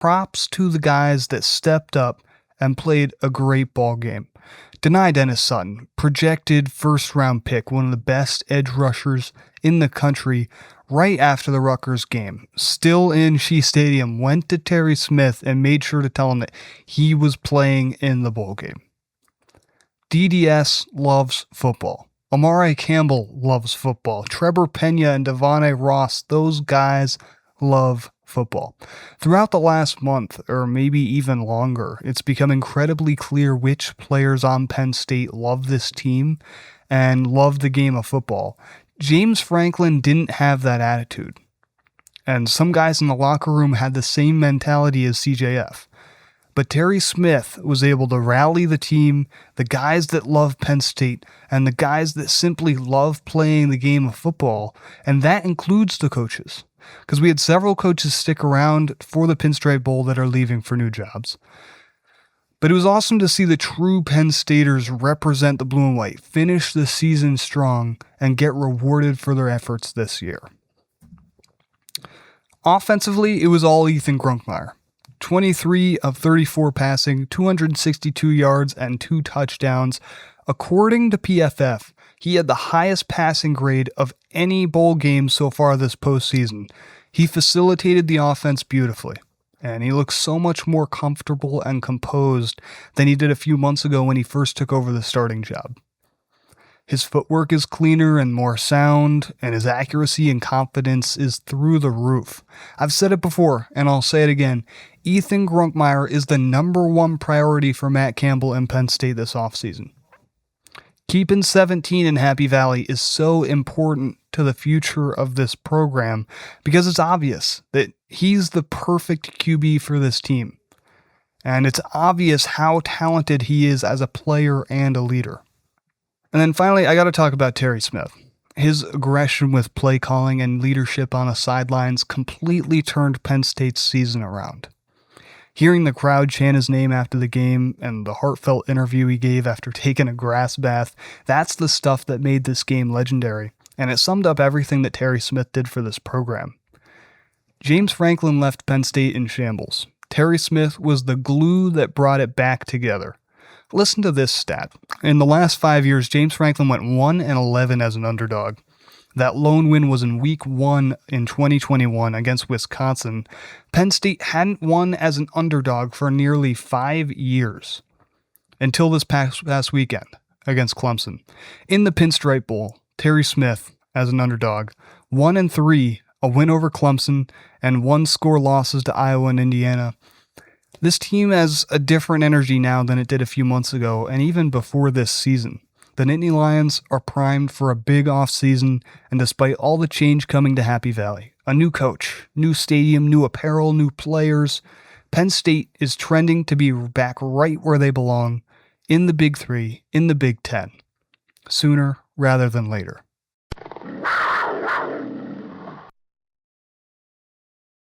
props to the guys that stepped up and played a great ball game. Deny Dennis Sutton, projected first-round pick, one of the best edge rushers in the country, right after the Rutgers game, still in Shea Stadium, went to Terry Smith and made sure to tell him that he was playing in the bowl game. DDS loves football. Matt Campbell loves football. Trevor Pena and Devontae Ross, those guys love football. Throughout the last month, or maybe even longer, it's become incredibly clear which players on Penn State love this team and love the game of football. James Franklin didn't have that attitude. And some guys in the locker room had the same mentality as CJF. But Terry Smith was able to rally the team, the guys that love Penn State, and the guys that simply love playing the game of football, and that includes the coaches. Because we had several coaches stick around for the Pinstripe Bowl that are leaving for new jobs. But it was awesome to see the true Penn Staters represent the blue and white, finish the season strong, and get rewarded for their efforts this year. Offensively, it was all Ethan Grunkemeyer. 23 of 34 passing, 262 yards, and 2 touchdowns. According to PFF, he had the highest passing grade of any bowl game so far this postseason. He facilitated the offense beautifully, and he looks so much more comfortable and composed than he did a few months ago when he first took over the starting job. His footwork is cleaner and more sound, and his accuracy and confidence is through the roof. I've said it before, and I'll say it again. Ethan Grunkemeyer is the number one priority for Matt Campbell and Penn State this offseason. Keeping 17 in Happy Valley is so important to the future of this program because it's obvious that he's the perfect QB for this team. And it's obvious how talented he is as a player and a leader. And then finally, I got to talk about Terry Smith. His aggression with play calling and leadership on the sidelines completely turned Penn State's season around. Hearing the crowd chant his name after the game and the heartfelt interview he gave after taking a grass bath, that's the stuff that made this game legendary, and it summed up everything that Terry Smith did for this program. James Franklin left Penn State in shambles. Terry Smith was the glue that brought it back together. Listen to this stat. In the last 5 years, James Franklin went 1-11 as an underdog. That lone win was in Week 1 in 2021 against Wisconsin. Penn State hadn't won as an underdog for nearly 5 years. Until this past weekend against Clemson. In the Pinstripe Bowl, Terry Smith, as an underdog, 1-3, a win over Clemson, and 1-score losses to Iowa and Indiana. This team has a different energy now than it did a few months ago, and even before this season. The Nittany Lions are primed for a big offseason, and despite all the change coming to Happy Valley, a new coach, new stadium, new apparel, new players, Penn State is trending to be back right where they belong, in the Big 3, in the Big 10, sooner rather than later.